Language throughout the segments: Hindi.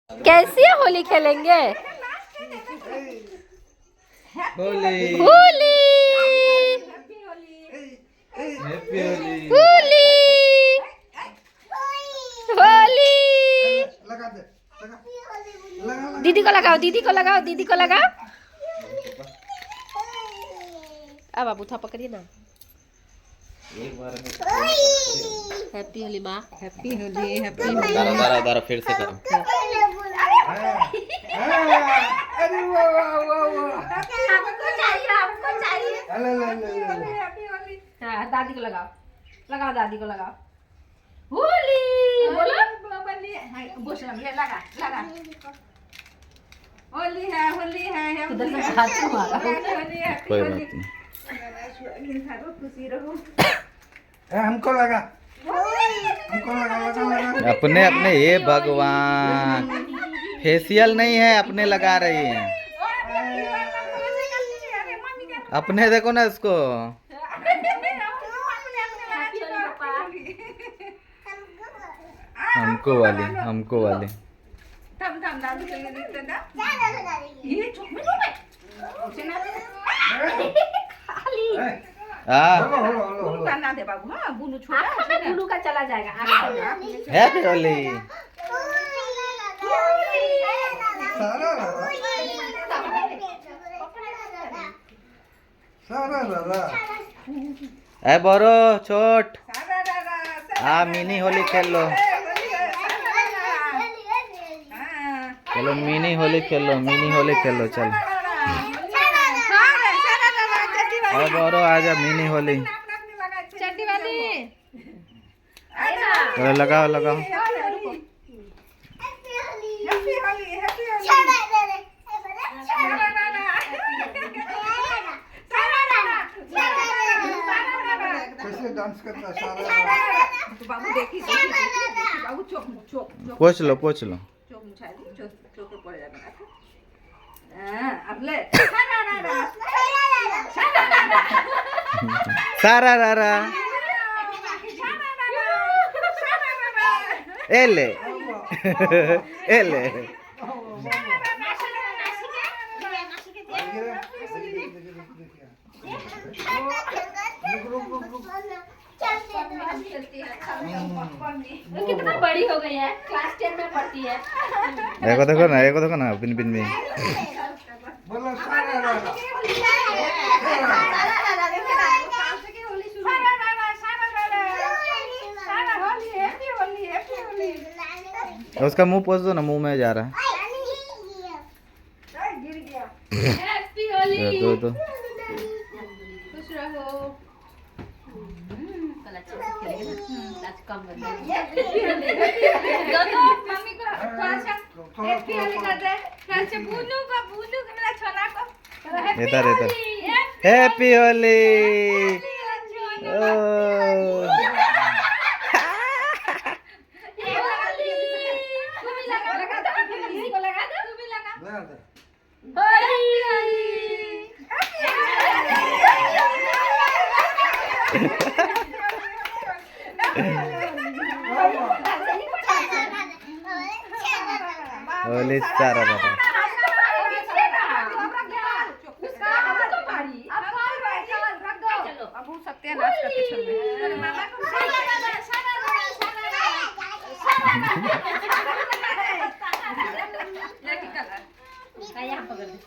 कैसी होली खेलेंगे? होली होली हैप्पी होली होली होली। लगा दे लगा दीदी को लगाओ, दीदी को लगाओ, दीदी को लगाओ। अब बाबू था पकड़िए ना। एक बार हैप्पी होली माँ। Happy Holi happy Holi. दारा फिर से करो। अरे वाह वाह वाह वाह हमको चाहिए, हमको चाहिए। ले ले ले ले हाँ, दादी को लगाओ, लगाओ दादी को लगाओ। होली बोलो। ले लगा लगा। होली है किधर से हाथ से मारा? होली है कोई बात नहीं। खुशी रहो। हमको लगा लगा अपने अपने ये भगवान फेशियल नहीं है, अपने लगा रही हैं। अपने देखो ना इसको। हमको वाली थम थम दादू के लिए देते ना। ये चुप में लो बुलू का ना दे बाबू। हाँ बुलू छोटा बुलू का चला जाएगा। हैप्पी होली। सारा दादा ए बोरो छोट मिनी होली खेल लो। चलो मिनी होली खेल लो चल। अरे बोरो आजा मिनी होली। चड्डी वाली चलो लगाओ लगाओ। कैसे डांस करता सारा बाबू देखी बाबू चोक चोक पोछ लो चोक मुछा दी चोक पे पड़ जाएगा। अब ले सारा रारा एले एले। कितना बड़ी हो गई है, क्लास 10 में पढ़ती है। देखो ना बिन बिन में। बोलो सारा दादा उसका मुंह पोछ दो ना, मुंह में जा रहा है। हैप्पी होली। तो खुश रहो। कल अच्छे से खेलेंगे ना, आज कम कर देंगे। मम्मी को थोड़ा सा हैप्पी होली कर दे। थोड़ा सा बुनू का मेरा छोला को इधर हैप्पी होली। होली सारा बाबा। अब वो सत्यानाश करके छोड़ दे। मामा को लेके कलर यहाँ पकड़ दे।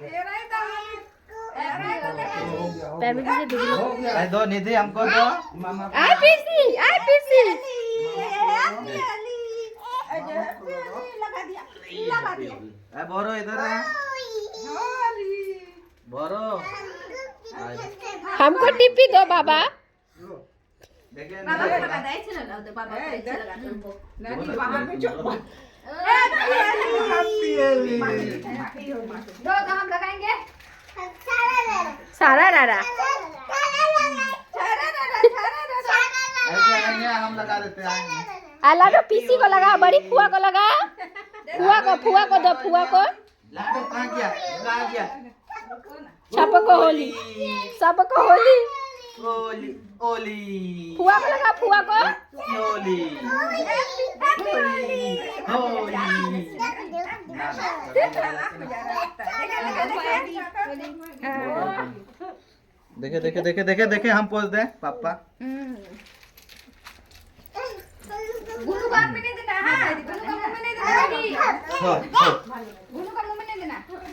ये रही पैर में दीजिए, दीदी। दो निधि हमको दो। मामा आई पीसी। लगा दिया बोरो इधर है। बोरो हमको टिप्पी दो बाबा। देखिए बाबा को लगा दे। चलो ना तो बाबा को अच्छा लगा तुमको। नहीं बाहर में चुप। दो तो हम लगाएंगे। सारा रारा। ऐसे आएंगे हम लगा देते हैं। लाडो पीसी को लगा, बड़ी फुआ को लगा। फुआ को दो, फुआ को। लाडो कहाँ गया? सबको होली, सबको होली। होली होली फुआ को लगा, फुआ को। होली होली होली देखे देखे देखे देखे देखे हम पोज दें पापा। गुल्लू को हाथ में नहीं देना, हाँ गुल्लू को मुंह में नहीं देना। हाँ, हाँ।